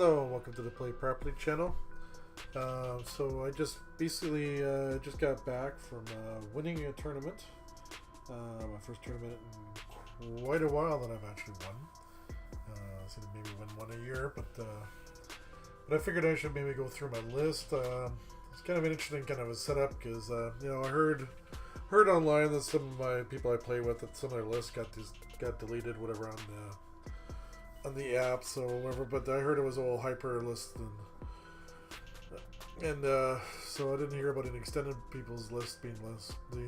Hello and welcome to the Play Properly channel. So I just basically just got back from winning a tournament. My first tournament in quite a while that I've actually won. So maybe win one a year, but I figured I should maybe go through my list. It's kind of an interesting kind of a setup because you know, I heard online that some of my people I play with, that some of their lists got deleted, whatever, on the app, so whatever. But I heard it was all hyper list, and so I didn't hear about an extended people's list being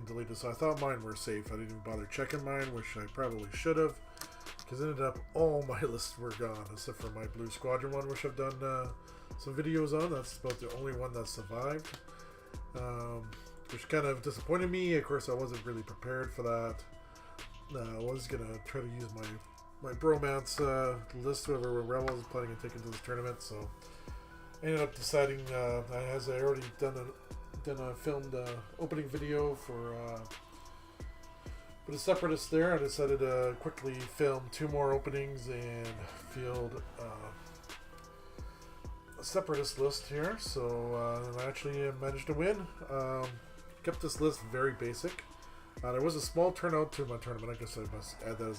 deleted. So I thought mine were safe. I didn't even bother checking mine, which I probably should have, because ended up all my lists were gone except for my Blue Squadron one, which I've done some videos on. That's about the only one that survived, which kind of disappointed me. Of course, I wasn't really prepared for that. I was gonna try to use my bromance list, whoever Rebel was planning on taking to this tournament. So I ended up deciding, as I already filmed opening video for the Separatist there, I decided to quickly film 2 more openings and field a Separatist list here. So I actually managed to win. Kept this list very basic. There was a small turnout to my tournament. I guess I must add that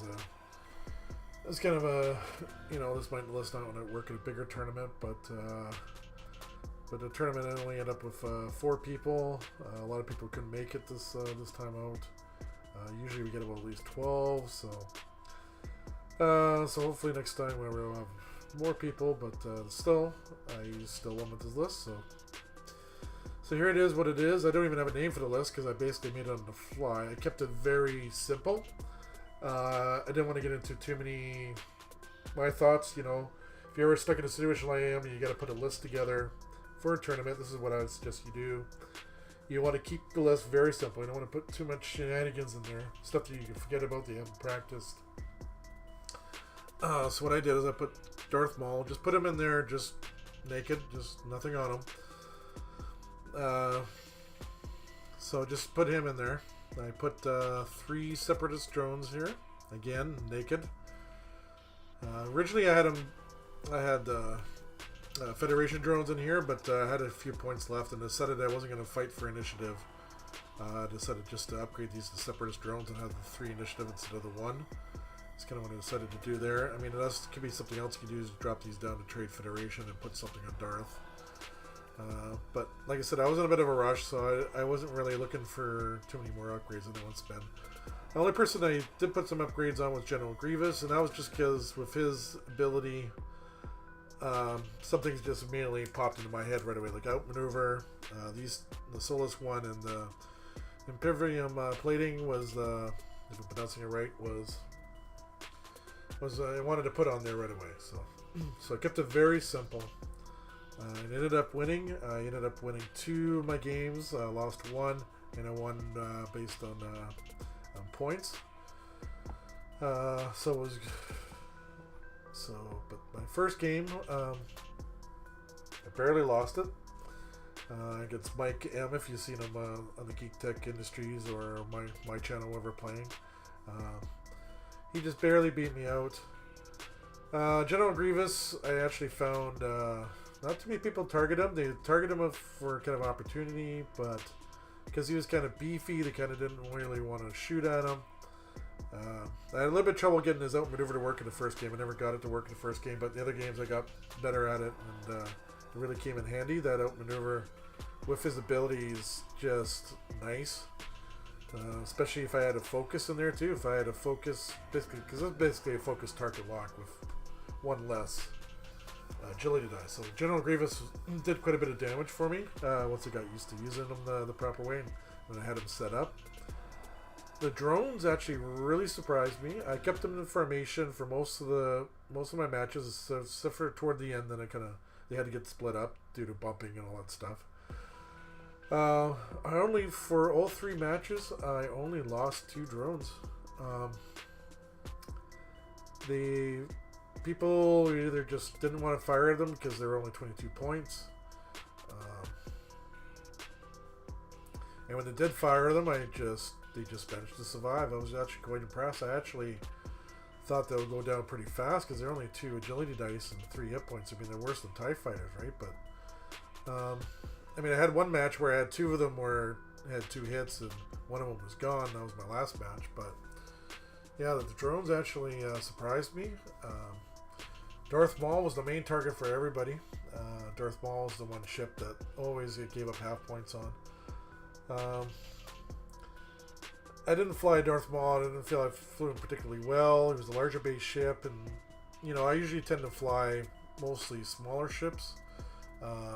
as kind of a, you know, this might list out when I work at a bigger tournament, but the tournament only ended up with 4 people. A lot of people couldn't make it this time out. Usually we get about at least 12, so hopefully next time we'll have more people. But still, I still won with this list. So here it is, what it is. I don't even have a name for the list because I basically made it on the fly. I kept it very simple. I didn't want to get into too many my thoughts. You know, if you're ever stuck in a situation like I am, you got to put a list together for a tournament. This is what I would suggest you do. You want to keep the list very simple. You don't want to put too much shenanigans in there, stuff that you can forget about that you haven't practiced. So what I did is I put Darth Maul, just put him in there, just naked, just nothing on him. So just put him in there. I put 3 Separatist drones here, again naked. Originally I had Federation drones in here, but I had a few points left and decided I wasn't going to fight for initiative. I decided just to upgrade these to Separatist drones and have the 3 initiative instead of the 1. That's kind of what I decided to do there. I mean, it could be something else you could do, is drop these down to trade Federation and put something on Darth. But like I said, I was in a bit of a rush, so I wasn't really looking for too many more upgrades than I want to spend. The only person I did put some upgrades on was General Grievous, and that was just because with his ability, something's just immediately popped into my head right away, like outmaneuver. The Solus one and the Imperium plating was, if I'm pronouncing it right, was I wanted to put on there right away. So I kept it very simple. I ended up winning. I ended up winning 2 of my games. I lost 1, and I won based on points. But my first game, I barely lost it against Mike M. If you've seen him on the Geek Tech Industries or my channel, wherever playing, he just barely beat me out. General Grievous, I actually found. Not too many people target him. They target him for kind of opportunity, but because he was kind of beefy, they kind of didn't really want to shoot at him. I had a little bit of trouble getting his outmaneuver to work in the first game. I never got it to work in the first game, but the other games I got better at it, and it really came in handy. That outmaneuver with his ability is just nice, especially if I had a focus in there too. If I had a focus, basically, because it's basically a focus target lock with 1 less agility die. So General Grievous did quite a bit of damage for me once I got used to using him the proper way and when I had him set up. The drones actually really surprised me. I kept them in formation for most of my matches, except for toward the end. Then they had to get split up due to bumping and all that stuff. For all 3 matches, I only lost 2 drones. People either just didn't want to fire them because they were only 22 points. And when they did fire them, they just managed to survive. I was actually quite impressed. I actually thought they would go down pretty fast because they're only 2 agility dice and 3 hit points. I mean, they're worse than TIE fighters, right? But I mean, I had one match where I had 2 of them where I had 2 hits and one of them was gone. That was my last match. But yeah, the drones actually surprised me. Darth Maul was the main target for everybody. Darth Maul was the one ship that always gave up half points on. I didn't fly Darth Maul. I didn't feel I flew him particularly well. He was a larger base ship, and you know, I usually tend to fly mostly smaller ships.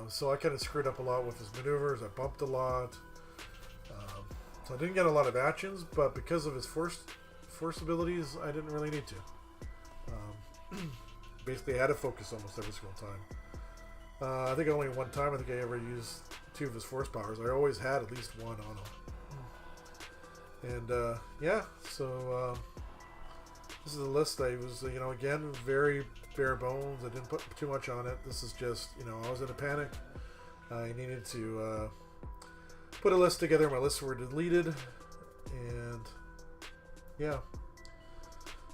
So I kind of screwed up a lot with his maneuvers. I bumped a lot. So I didn't get a lot of actions, but because of his force abilities, I didn't really need to. Basically, I had to focus almost every single time. I think only one time I think I ever used 2 of his force powers. I always had at least one on him. And yeah, so this is a list. I was, you know, again, very bare bones. I didn't put too much on it. This is just, you know, I was in a panic. I needed to put a list together. My lists were deleted, and yeah.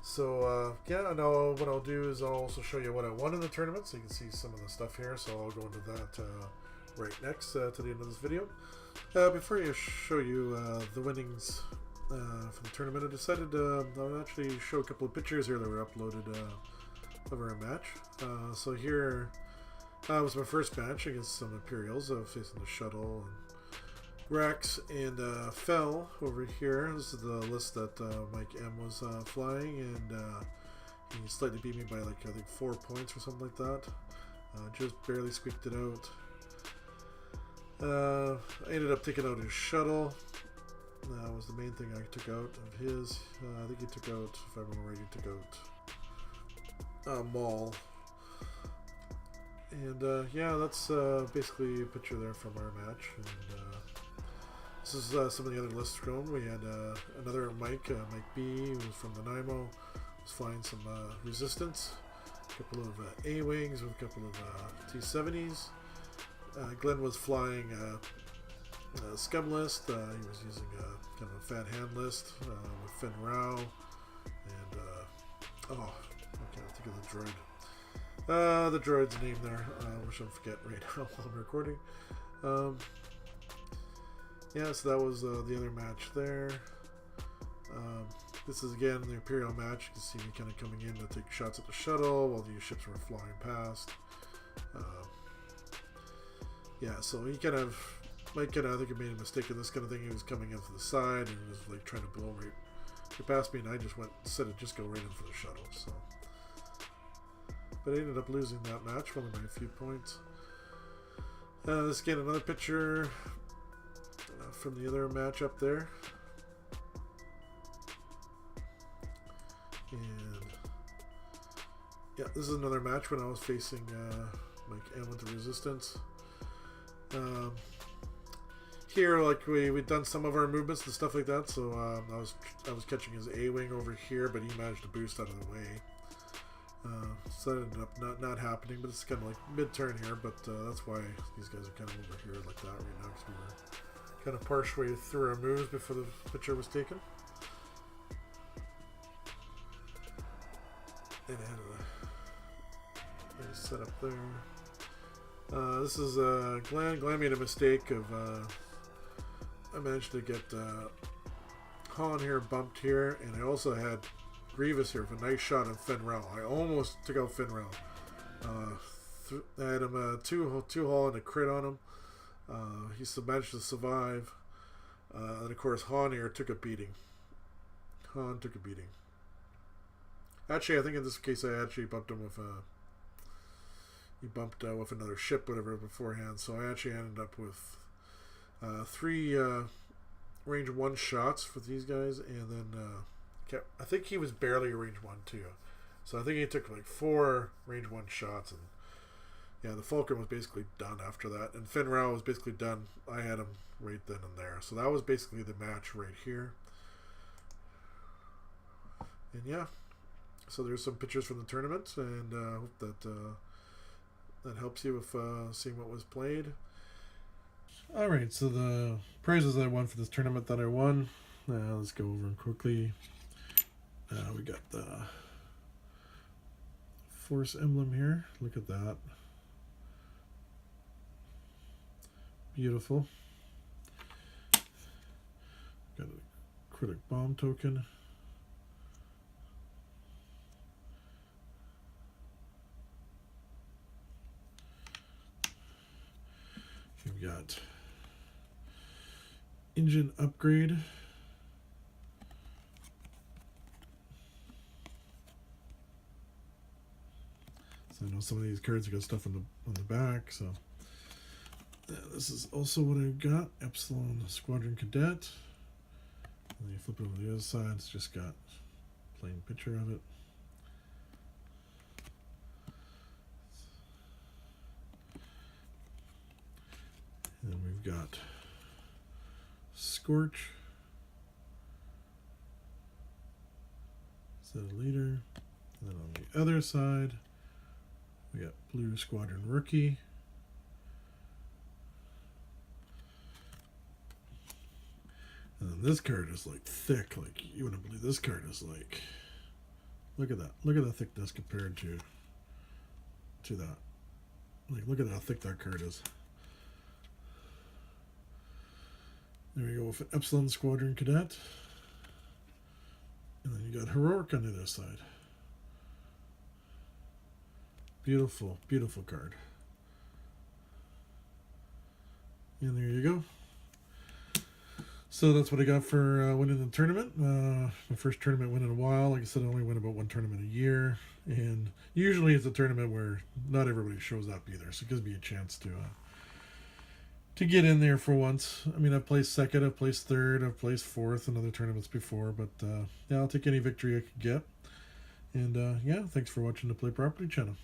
So yeah, I know what I'll do is I'll also show you what I won in the tournament, so you can see some of the stuff here. So I'll go into that right next to the end of this video. Before I show you the winnings for the tournament, I decided I'll actually show a couple of pictures here that were uploaded of our match. So here was my first match against some Imperials facing the shuttle and Rex and Fell over here. This is the list that Mike M was flying, and he slightly beat me by like I think 4 points or something like that. Just barely squeaked it out. I ended up taking out his shuttle. That was the main thing I took out of his. I think he took out, if I remember right, he took out Maul. And yeah, that's basically a picture there from our match. And this is some of the other lists going. We had another Mike B, who was from the Nanaimo, was flying some Resistance, a couple of A-Wings with a couple of T-70s. Glenn was flying a scum list. He was using kind of a fat hand list with Finn Rao, and oh, I can't think of the droid. The droid's name there, which I forget right now while I'm recording. Yeah, so that was the other match there. This is again the Imperial match. You can see me kind of coming in to take shots at the shuttle while these ships were flying past. Yeah, so he kind of, Mike kind of, I think he made a mistake in this kind of thing. He was coming in from the side and was like trying to blow right past me, and I just went, instead of just go right in for the shuttle. So, but I ended up losing that match, only by a few points. This again, another picture from the other match up there. And yeah, this is another match when I was facing Mike M with the Resistance. Here, like we'd done some of our movements and stuff like that, so I was catching his A-wing over here, but he managed to boost out of the way. So that ended up not happening, but it's kind of like mid-turn here, but that's why these guys are kind of over here like that right now, because we were kind of partially through our moves before the picture was taken. And I had a nice setup there. This is Glenn. Glenn made a mistake of I managed to get Han here bumped here, and I also had Grievous here with a nice shot on Finn Rao. I almost took out Finn Rao. I had him two hull and a crit on him. He managed to survive. And of course Han here took a beating. Han took a beating. Actually, I think in this case I actually bumped him with he bumped with another ship, whatever, beforehand. So I actually ended up with 3 range 1 shots for these guys, and then I think he was barely range 1 too. So I think he took like 4 range 1 shots, and yeah, the Falcon was basically done after that, and Finn Rao was basically done. I had him right then and there. So that was basically the match right here. And yeah, so there's some pictures from the tournament, and I hope that that helps you with seeing what was played. Alright, so the prizes I won for this tournament that I won, let's go over them quickly. We got the Force emblem here. Look at that. Beautiful. Got a critic bomb token. We've got engine upgrade. So I know some of these cards have got stuff on the back. So yeah, this is also what I got. Epsilon Squadron Cadet. And then you flip it over to the other side. It's just got a plain picture of it. And then we've got Scorch. Set a leader. And then on the other side, we got Blue Squadron Rookie. And then this card is like thick, like you wouldn't believe. This card is like, look at that. Look at the thickness compared to that. Like, look at how thick that card is. There we go with an Epsilon Squadron Cadet. And then you got Heroic on the other side. Beautiful, beautiful card. And there you go. So that's what I got for winning the tournament. My first tournament win in a while. Like I said, I only win about one tournament a year. And usually it's a tournament where not everybody shows up either. So it gives me a chance to get in there for once. I mean, I've placed second, I've placed third, I've placed fourth in other tournaments before. But yeah, I'll take any victory I can get. And yeah, thanks for watching the Play Property channel.